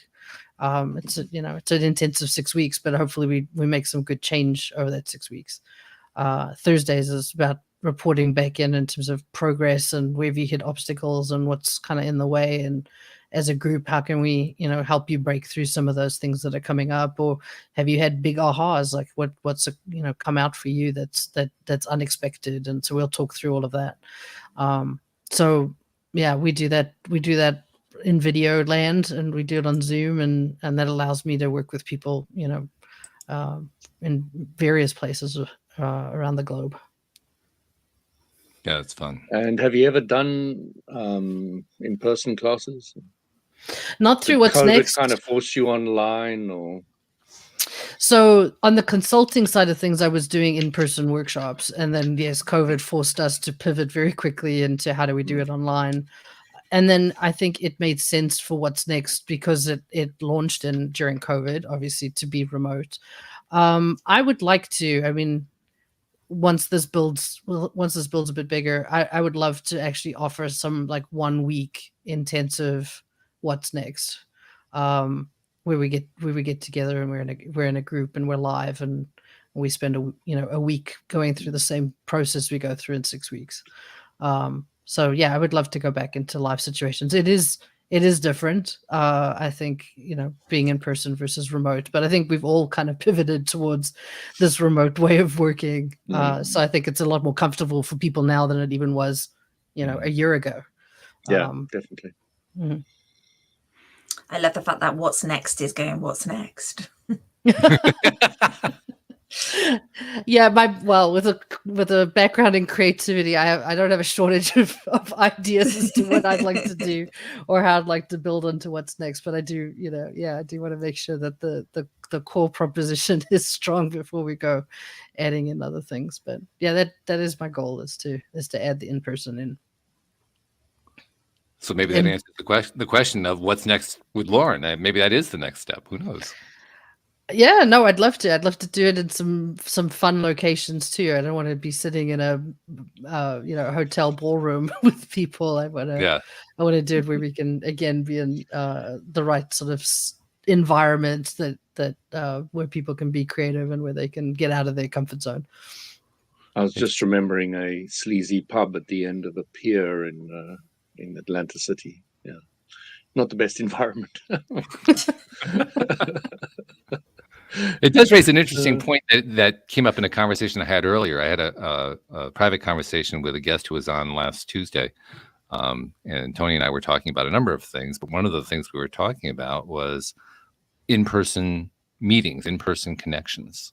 It's an intensive 6 weeks, but hopefully we make some good change over that 6 weeks. Thursdays is about reporting back in terms of progress and where you hit obstacles and what's kind of in the way, and as a group, how can we help you break through some of those things that are coming up, or have you had big ahas, like what's come out for you that's unexpected? And so we'll talk through all of that. So yeah, we do that in video land, and we do it on Zoom, and that allows me to work with people in various places around the globe. Yeah, it's fun. And have you ever done in-person classes? Not through What's COVID Next. kind of forced you online, or? So on the consulting side of things, I was doing in-person workshops, and then yes, COVID forced us to pivot very quickly into how do we do it online. And then I think it made sense for What's Next, because it launched during COVID, obviously, to be remote. I would like to, once this builds a bit bigger, I would love to actually offer some like 1 week intensive What's Next, where we get together and we're in a group and we're live, and we spend a week going through the same process we go through in 6 weeks. So yeah, I would love to go back into live situations. It is different. I think, being in person versus remote, but I think we've all kind of pivoted towards this remote way of working. So I think it's a lot more comfortable for people now than it even was, a year ago. Yeah, definitely. Mm-hmm. I love the fact that What's Next is going, what's next? Yeah, with a background in creativity, I don't have a shortage of ideas as to what I'd like to do or how I'd like to build into what's next. But I do, I do want to make sure that the core proposition is strong before we go adding in other things. But yeah, that is my goal is to add the in-person in. So maybe that answers the question of what's next with Lauren. Maybe that is the next step. Who knows? Yeah, no, I'd love to. I'd love to do it in some fun locations too. I don't want to be sitting in a hotel ballroom with people. I want to do it where we can again be in the right sort of environment that where people can be creative and where they can get out of their comfort zone. I was just remembering a sleazy pub at the end of a pier in Atlanta City. Yeah, not the best environment. It does raise an interesting point that came up in a conversation I had earlier. I had a private conversation with a guest who was on last Tuesday, and Tony and I were talking about a number of things. But one of the things we were talking about was in-person meetings, in-person connections,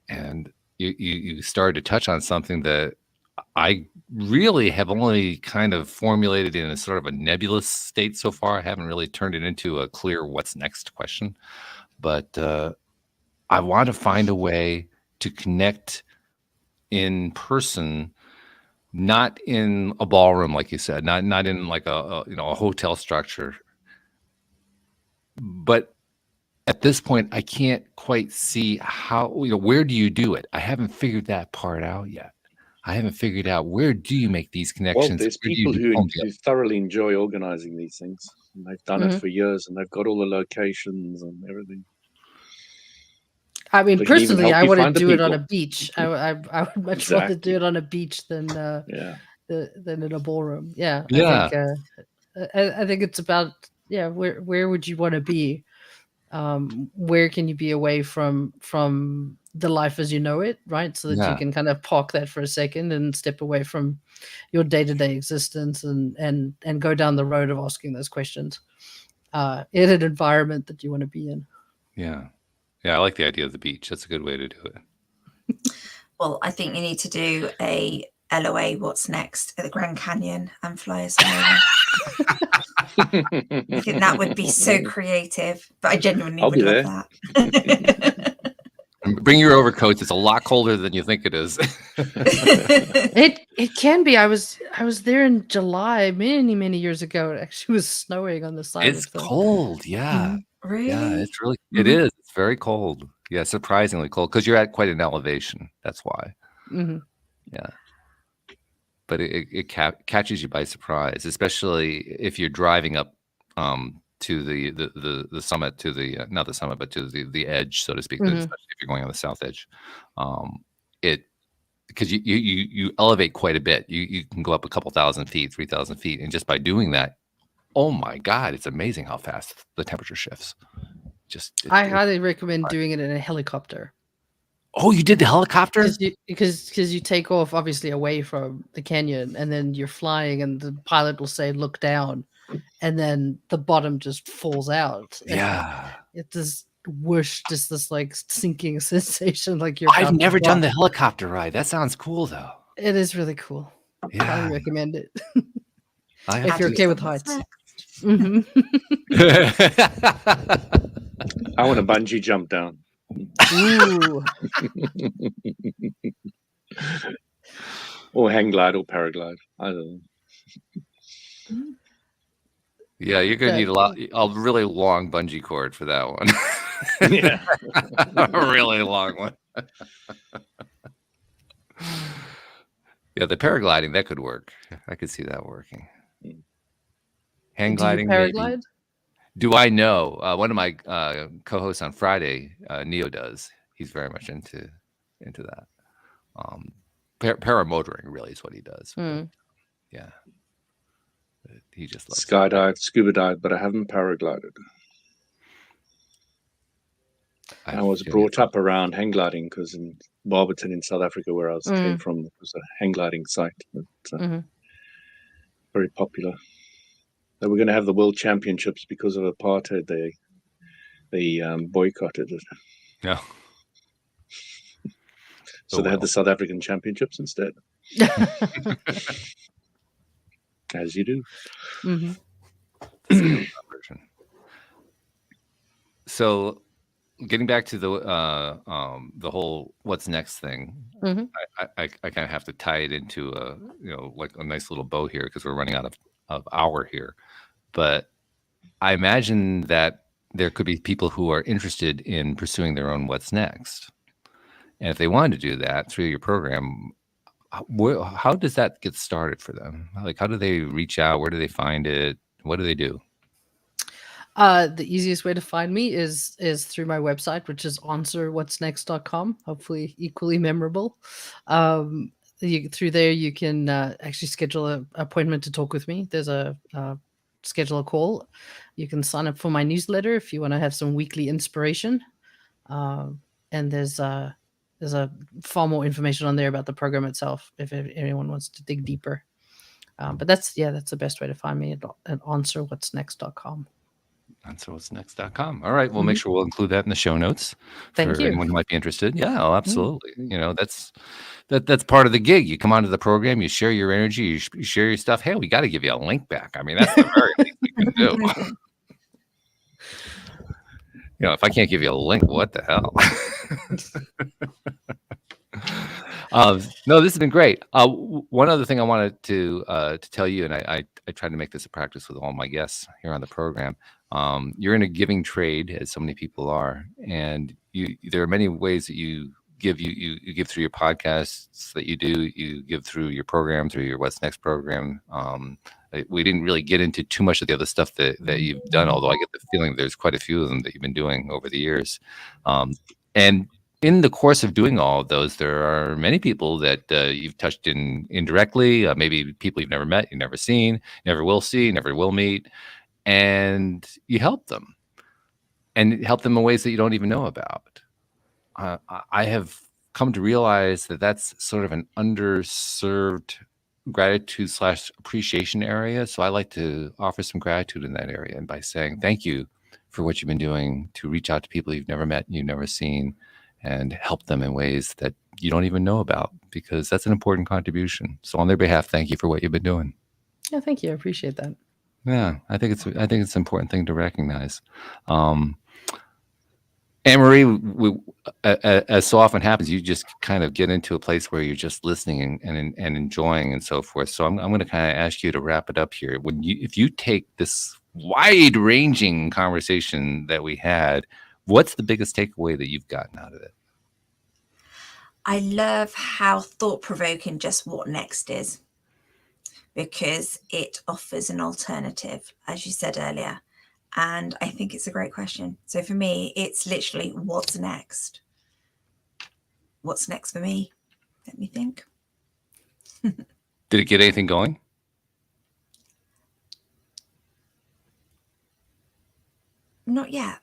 and you started to touch on something that I really have only kind of formulated in a sort of a nebulous state so far. I haven't really turned it into a clear what's next question, but I want to find a way to connect in person, not in a ballroom, like you said, not in like a hotel structure. But at this point, I can't quite see how, where do you do it? I haven't figured that part out yet. I haven't figured out where do you make these connections. Well, there's people who thoroughly enjoy organizing these things. And they've done it for years, and they've got all the locations and everything. I mean, personally, I want to do it on a beach. I would much rather do it on a beach than in a ballroom. Yeah. I think it's about where would you want to be? Where can you be away from the life as you know it, right? So that you can kind of park that for a second and step away from your day-to-day existence and go down the road of asking those questions in an environment that you want to be in. Yeah. Yeah, I like the idea of the beach. That's a good way to do it. Well, I think you need to do a LOA what's next at the Grand Canyon and fly us over. I think that would be so creative, but I genuinely would love that. Bring your overcoats. It's a lot colder than you think it is. It can be. I was there in July many years ago. It actually was snowing on the side. It's cold. Yeah. Really? Yeah, it's really, it is. It's very cold. Yeah, surprisingly cold because you're at quite an elevation. That's why. Yeah. But it catches you by surprise, especially if you're driving up to the summit, to the not the summit, but to the edge, so to speak. Especially if you're going on the south edge, because you elevate quite a bit. You can go up a couple thousand feet, 3,000 feet, and just by doing that, oh my God, it's amazing how fast the temperature shifts. I highly recommend doing it in a helicopter. Oh, you did the helicopter? Because you take off obviously away from the canyon, and then you're flying, and the pilot will say, "Look down," and then the bottom just falls out. Yeah, it just whoosh, just this like sinking sensation, like you're. I've never done the helicopter ride. That sounds cool, though. It is really cool. Yeah. I highly recommend it. If you're okay with heights. I want to bungee jump down. Ooh. Or hang glide or paraglide. I don't know. Yeah, you're gonna need a really long bungee cord for that one. Yeah. A really long one. Yeah, the paragliding, that could work. I could see that working. Hang gliding, paraglide? maybe. Do I know? One of my co-hosts on Friday, Neo, does. He's very much into that. Paramotoring really is what he does. But, yeah. But he just loves skydive, scuba dive, but I haven't paraglided. I was brought up around hang gliding because in Barberton in South Africa, where I came from, it was a hang gliding site. Very popular. They were going to have the World Championships because of apartheid. They boycotted it. Yeah. So they had the South African Championships instead, as you do. Hmm. version. So getting back to the whole what's next thing, Mhm. I kind of have to tie it into a like a nice little bow here because we're running out of hour here. But I imagine that there could be people who are interested in pursuing their own what's next, and if they wanted to do that through your program, how does that get started for them? Like, how do they reach out? Where do they find it? What do they do? The easiest way to find me is through my website, which is answerwhatsnext.com. Hopefully, equally memorable. Through there, you can actually schedule an appointment to talk with me. There's a schedule a call. You can sign up for my newsletter if you want to have some weekly inspiration. And there's a far more information on there about the program itself if anyone wants to dig deeper. But that's the best way to find me at answerwhatsnext.com. Answerwhatsnext.com. All right. We'll make sure we'll include that in the show notes Thank for you. anyone who might be interested. Yeah, absolutely. That's part of the gig. You come onto the program, you share your energy, you share your stuff. Hey, we got to give you a link back. I mean, that's the very least we can do. If I can't give you a link, what the hell? No, this has been great. One other thing I wanted to tell you, and I try to make this a practice with all my guests here on the program. You're in a giving trade, as so many people are, and there are many ways that you give. You give through your podcasts that you do. You give through your program, through your What's Next program. We didn't really get into too much of the other stuff that you've done, although I get the feeling there's quite a few of them that you've been doing over the years. And in the course of doing all of those, there are many people that you've touched indirectly, maybe people you've never met, you've never seen, never will see, never will meet, and you help them and help them in ways that you don't even know about. I have come to realize that that's sort of an underserved gratitude / appreciation area. So I like to offer some gratitude in that area, and by saying thank you for what you've been doing to reach out to people you've never met, you've never seen, and help them in ways that you don't even know about, because that's an important contribution. So on their behalf, thank you for what you've been doing. Yeah, thank you. I appreciate that. Yeah, I think it's an important thing to recognize. Anne-Marie, as so often happens, you just kind of get into a place where you're just listening and enjoying and so forth. So I'm going to kind of ask you to wrap it up here. If you take this wide-ranging conversation that we had, what's the biggest takeaway that you've gotten out of it? I love how thought-provoking just what next is, because it offers an alternative, as you said earlier. And I think it's a great question. So for me, it's literally what's next? What's next for me? Let me think. Did it get anything going? Not yet.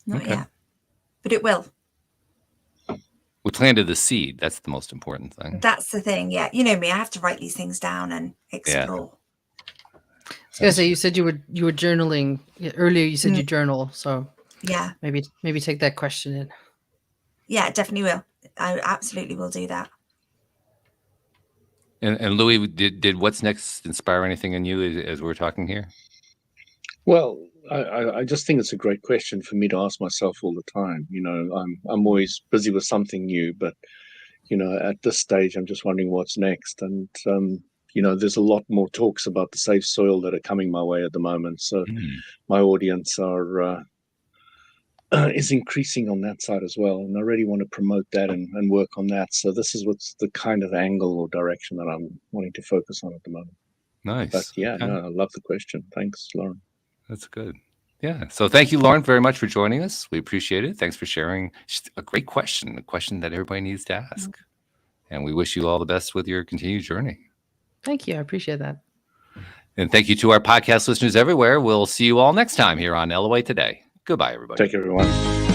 Not Okay. yet. But it will. We planted the seed. That's the most important thing. That's the thing. Yeah. You know me, I have to write these things down and explore. I was gonna say, you said you were journaling earlier. You said you journal, so Yeah. maybe take that question in. Yeah, definitely will. I absolutely will do that. And Louis, did What's Next inspire anything in you as we're talking here? Well, I just think it's a great question for me to ask myself all the time. I'm always busy with something new, but at this stage, I'm just wondering what's next. And there's a lot more talks about the safe soil that are coming my way at the moment. So my audience is increasing on that side as well, and I really want to promote that and work on that. So this is what's the kind of angle or direction that I'm wanting to focus on at the moment. Nice. But I love the question. Thanks, Lauren. That's good. Yeah. So thank you, Lauren, very much for joining us. We appreciate it. Thanks for sharing. Just a great question, a question that everybody needs to ask. And we wish you all the best with your continued journey. Thank you. I appreciate that. And thank you to our podcast listeners everywhere. We'll see you all next time here on LOA Today. Goodbye, everybody. Take care, everyone.